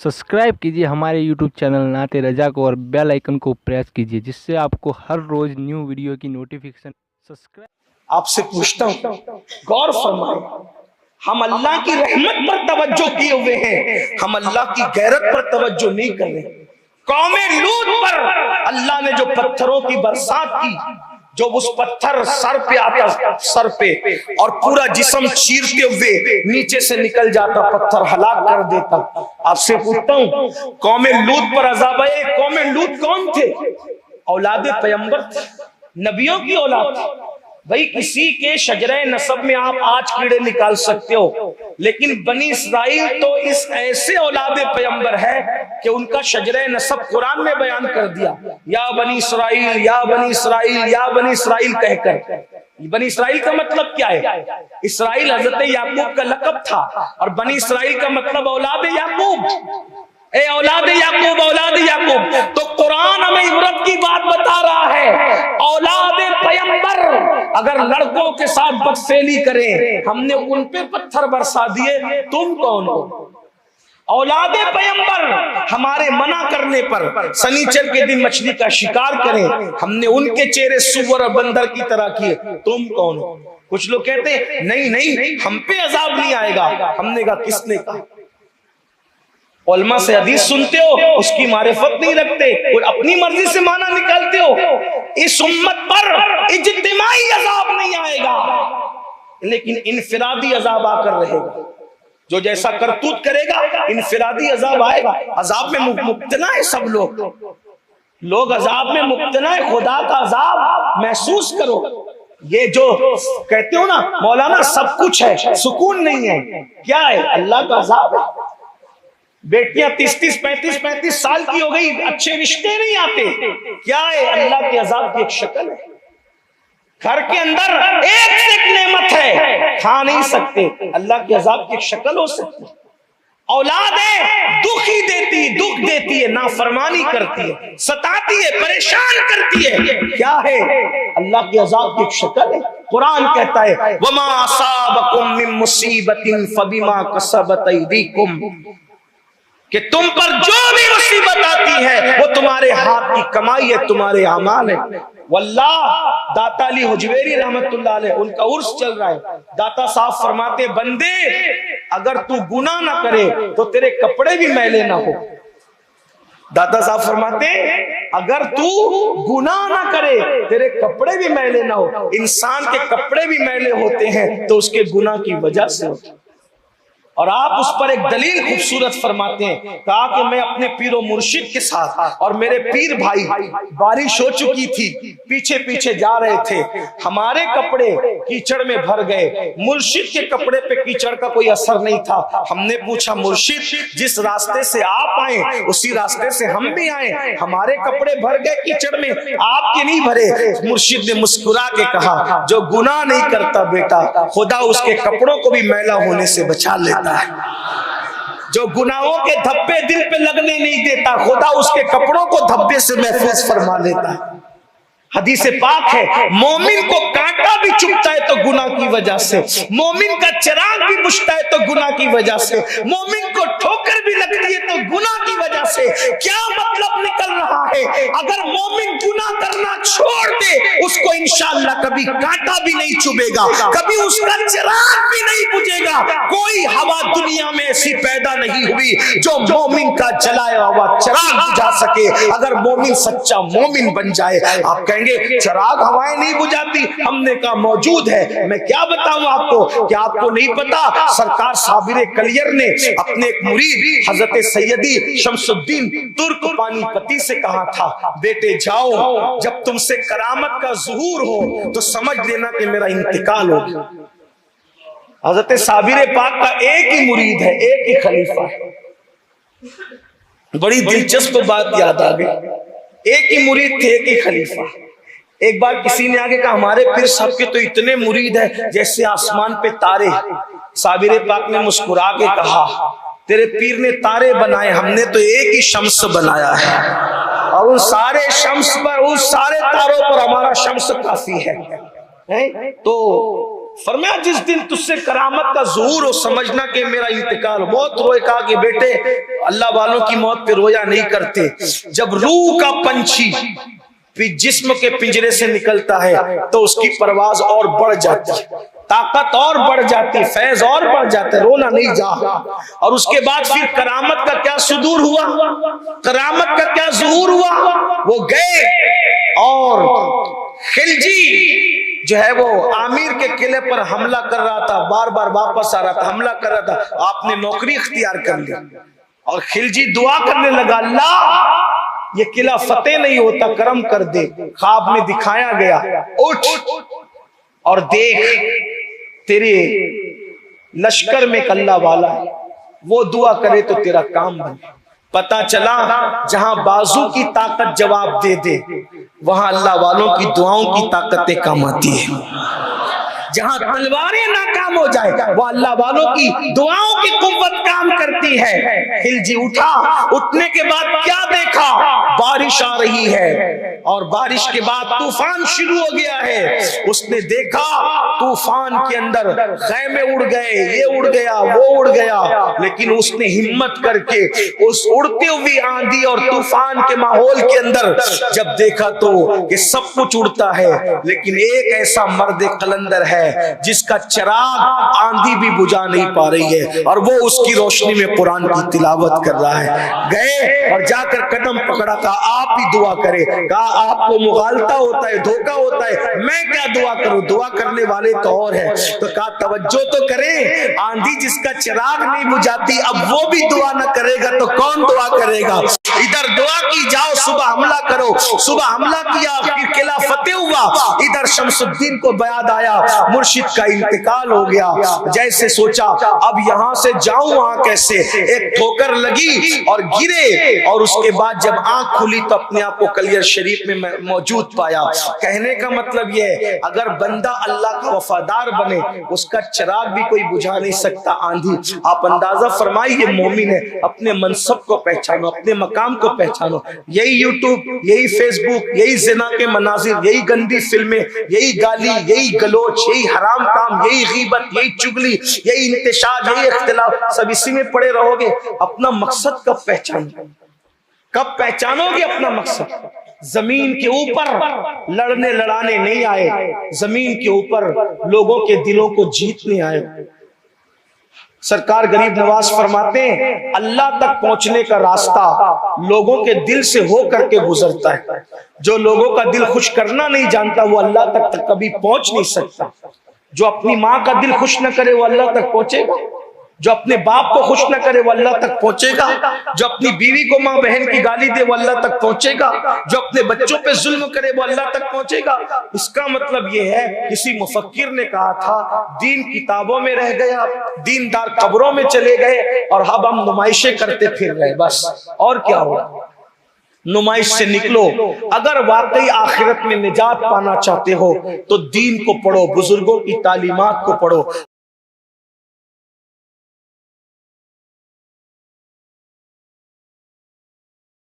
Subscribe कीजिए हमारे YouTube channel नाते रजा को और बेल आइकन को प्रेस कीजिए जिससे आपको हर रोज न्यू वीडियो की नोटिफिकेशन। सब्सक्राइब आपसे पूछता हूँ, गौर फरमाए, हम अल्लाह की रहमत पर तवज्जो किए हुए हैं, हम अल्लाह की गैरत पर तवज्जो नहीं कर रहे। कौमे लूत पर अल्लाह ने जो पत्थरों की बरसात की, जो उस पत्थर सर पे आता, सर पे, और पूरा जिस्म चीरते हुए नीचे से निकल जाता, पत्थर हलाक कर देता। आपसे पूछता हूँ, कौमे लूत पर अज़ाब है। कौमे लूत कौन थे? औलादे पैगंबर थे, नबियों की औलाद थी। भाई किसी के शजरे नसब में आप आज कीड़े निकाल सकते हो, लेकिन बनी इसराइल तो इस ऐसे औलादे पैगंबर है कि उनका शजरे नसब कुरान में बयान कर दिया, या बनी इसराइल, या बनी इसराइल, या बनी इसराइल कहकर। बनी इसराइल का मतलब क्या है? इसराइल हजरत याकूब का लक़ब था, और बनी इसराइल का मतलब औलाद याकूब। ए औलाद याकूब, औलाद याकूब। तो कुरान हमें इबरत की बात बता रहा है। औलाद पैगंबर अगर लड़कों के साथ बदफेली करें, हमने उन पे पत्थर बरसा दिए, तुम कौन हो? औलाद पैगंबर हमारे मना करने पर शनिचर के दिन मछली का शिकार करें, हमने उनके चेहरे सुअर और बंदर की तरह किए, तुम कौन हो? कुछ लोग कहते हैं नहीं नहीं हम पे अजाब नहीं आएगा। हमने कहा किसने कहा? उलमा से हदीस सुनते हो, उसकी मारिफत नहीं रखते और अपनी मर्जी से माना निकालते हो। इस उम्मत पर इज्तिमाई अजाब नहीं आएगा, लेकिन इनफिरादी अजाब आकर रहेगा। जो जैसा करतूत करेगा इनफिरादी अजाब आएगा। अजाब में मुब्तला है सब लोग अजाब में मुब्तला है। खुदा का अजाब महसूस करो। ये जो कहते हो ना मौलाना सब कुछ है, सुकून नहीं है, क्या है? अल्लाह का अजाब है। बेटियां 30-30, 35-35 साल की हो गई, अच्छे रिश्ते नहीं आते, क्या है? अल्लाह के अजाब की एक शक्ल है। घर के अंदर एक से एक नेमत है, खा नहीं सकते, अल्लाह के अजाब की एक शक्ल हो सकती है। औलाद है, दुखी देती, दुख देती है, नाफरमानी करती है, सताती है, परेशान करती है, क्या है? अल्लाह के अजाब की एक शक्ल है। कुरान कहता है वमा असाबकुम मिन मुसीबतिन फबिमा कसबत अयदीकुम, कि तुम पर जो भी मुसीबत आती है वो तुम्हारे हाथ की कमाई है, तुम्हारे अमाल है। वल्लाह दाता अली हुजवेरी रहमतुल्लाह अलैह, उनका उर्स चल रहा है। दाता साहब फरमाते बंदे अगर तू गुनाह ना करे तो तेरे कपड़े भी मैले ना हो। दाता साहब फरमाते अगर तू गुनाह ना करे तेरे कपड़े भी मैले ना हो। इंसान के कपड़े भी मैले होते हैं तो उसके गुनाह की वजह से होते हैं। और आप उस पर एक दलील खूबसूरत फरमाते हैं, कहा कि मैं अपने पीरो मुर्शिद के साथ और मेरे पीर भाई बारिश हो चुकी थी, पीछे पीछे जा रहे थे, हमारे कपड़े कीचड़ में भर गए, मुर्शिद के कपड़े पे कीचड़ का कोई असर नहीं था। हमने पूछा मुर्शिद जिस रास्ते से आप आए उसी रास्ते से हम भी आए, हमारे कपड़े भर गए कीचड़ में, आपके नहीं भरे। मुर्शिद ने मुस्कुरा के कहा जो गुनाह नहीं करता बेटा, खुदा उसके कपड़ों को भी मैला होने से बचा लेता है। जो गुनाहों के धब्बे दिल पे लगने नहीं देता, खुदा उसके कपड़ों को धब्बे से महफूज फरमा लेता है। हदीस पाक है मोमिन को कांटा भी चुभता है तो गुनाह की वजह से, मोमिन का चिराग भी बुझता है तो गुनाह की वजह से, मोमिन को ठोकर भी लगती है तो गुनाह की वजह से। क्या मतलब निकल रहा है? अगर मोमिन गुनाह करना छोड़ दे उसको इंशाअल्लाह कभी कांटा भी नहीं चुभेगा, कभी उसका चिराग भी नहीं बुझेगा। कोई हवा दुनिया में ऐसी पैदा नहीं हुई जो मोमिन का जलाया हुआ चिराग बुझा सके। अगर मोमिन सच्चा मोमिन बन जाए, आप कहेंगे चिराग हवाएं नहीं बुझाती, हमने कहा मौजूद है। मैं क्या बताऊं आपको, क्या आपको नहीं पता? सरकार साबिर कलियर ने अपने एक मुरीद हजरत सैयदी शमसुद्दीन तुर्क पानीपती से कहा था, बेटे जाओ जब तुमसे करामत का ज़ुहूर हो तो समझ लेना कि मेरा इंतकाल हो गया। हजरत साबिर पाक का एक ही मुरीद है, एक ही खलीफा है। बड़ी दिलचस्प बात याद आ गई, एक ही मुरीद थे, एक ही खलीफा। एक बार किसी ने आगे कहा हमारे पीर साहब के तो इतने मुरीद हैं जैसे आसमान पे तारे। साबिर पाक ने मुस्कुरा के कहा तेरे पीर ने तारे बनाए, हमने तो एक ही शम्स बनाया है, और उन सारे शम्स पर, उन सारे तारों पर हमारा शम्स काफी है। तो فرمایا جس دن تجھ سے کرامت کا ظہور ہو سمجھنا کہ میرا انتقال ہو۔ بہت روئے، کہا کہ بیٹے اللہ والوں کی موت پہ رویا نہیں کرتے، جب روح کا پنچھی جسم کے پنجرے سے نکلتا ہے تو اس کی پرواز اور بڑھ جاتی ہے، طاقت اور بڑھ جاتی، فیض اور بڑھ جاتا ہے، رونا نہیں جا۔ اور اس کے بعد پھر کرامت کا کیا صدور ہوا، کرامت کا کیا ظہور ہوا، وہ گئے اور خلجی جو ہے وہ عامر کے قلعے پر حملہ کر رہا تھا، بار بار واپس آ رہا تھا، حملہ کر رہا تھا، آپ نے نوکری اختیار کر لی اور خلجی دعا کرنے لگا، اللہ یہ قلعہ فتح نہیں ہوتا کرم کر دے۔ خواب میں دکھایا گیا، اٹھ اور دیکھ تیرے لشکر میں ایک اللہ والا ہے، وہ دعا کرے تو تیرا کام بنے۔ پتا چلا جہاں بازو کی طاقت جواب دے دے وہاں اللہ والوں کی دعاؤں کی طاقتیں کام آتی ہے، جہاں تلواریں ناکام ہو جائے وہ اللہ والوں کی دعاؤں کی قوت کام کرتی ہے۔ خلجی اٹھا، اٹھنے کے بعد کیا دیکھا، بارش آ رہی ہے اور بارش کے بعد طوفان شروع ہو گیا ہے۔ اس نے دیکھا طوفان کے اندر خیمے اڑ گئے، یہ اڑ گیا وہ اڑ گیا، لیکن اس نے ہمت کر کے اس اڑتے ہوئی آندھی اور طوفان کے ماحول کے اندر جب دیکھا تو کہ سب کچھ اڑتا ہے لیکن ایک ایسا مرد قلندر ہے جس کا چراغ آندھی بھی بجھا نہیں پا رہی ہے اور وہ اس کی روشنی میں قرآن کی تلاوت کر رہا ہے۔ گئے اور جا کر قدم پکڑا، کہا آپ ہی دعا کرے، کہا آپ کو مغالطہ ہوتا ہے، دھوکہ ہوتا ہے، میں کیا دعا کروں، دعا کرنے والے تو اور ہیں۔ تو کہا توجہ تو کریں، آندھی جس کا چراغ نہیں بجھاتی اب وہ بھی دعا نہ کرے گا تو کون دعا کرے گا۔ ادھر دعا کی جاؤ، صبح حملہ کرو، صبح حملہ کیا، پھر قلعہ فتح ہوا، ادھر شمس الدین کو بیاد آیا، مرشد کا انتقال ہو گیا۔ جیسے سوچا اب یہاں سے جاؤں وہاں کیسے، ایک ٹھوکر لگی اور گرے اور اس کے بعد جب آنکھ کھلی تو اپنے آپ کو کلیر شریف میں موجود پایا۔ کہنے کا مطلب یہ ہے اگر بندہ اللہ کا وفادار بنے اس کا چراغ بھی کوئی بجھا نہیں سکتا آندھی۔ آپ اندازہ فرمائیے یہ مومن ہے، اپنے منصب کو پہچانو، اپنے مقام کو پہچانو۔ یہی یوٹیوب، یہی فیس بک، یہی زنا کے مناظر، یہی گندی فلمیں، یہی گالی، یہی گلوچ، یہی حرام کام، یہی غیبت، یہی چگلی، یہی انتشار، یہی اختلاف، سب اسی میں پڑے رہو گے۔ اپنا مقصد کب پہچانو، کب پہچانو گے اپنا مقصد؟ زمین کے اوپر لڑنے لڑانے نہیں آئے، زمین کے اوپر لوگوں کے دلوں کو جیتنے آئے۔ سرکار غریب نواز فرماتے ہیں اللہ تک پہنچنے کا راستہ لوگوں کے دل سے ہو کر کے گزرتا ہے۔ جو لوگوں کا دل خوش کرنا نہیں جانتا وہ اللہ تک کبھی پہنچ نہیں سکتا۔ جو اپنی ماں کا دل خوش نہ کرے وہ اللہ تک پہنچے گا، جو اپنے باپ کو خوش نہ کرے وہ اللہ تک پہنچے گا، جو اپنی بیوی کو ماں بہن کی گالی دے وہ اللہ تک پہنچے گا، جو اپنے بچوں پہ ظلم کرے وہ اللہ تک پہنچے گا۔ اس کا مطلب یہ ہے کسی مفکر نے کہا تھا دین کتابوں میں رہ گیا، دیندار قبروں میں چلے گئے اور اب ہم نمائشیں کرتے پھر رہے، بس اور کیا ہوگا۔ نمائش سے نکلو، اگر واقعی آخرت میں نجات پانا چاہتے ہو تو دین کو پڑھو، بزرگوں کی تعلیمات کو پڑھو۔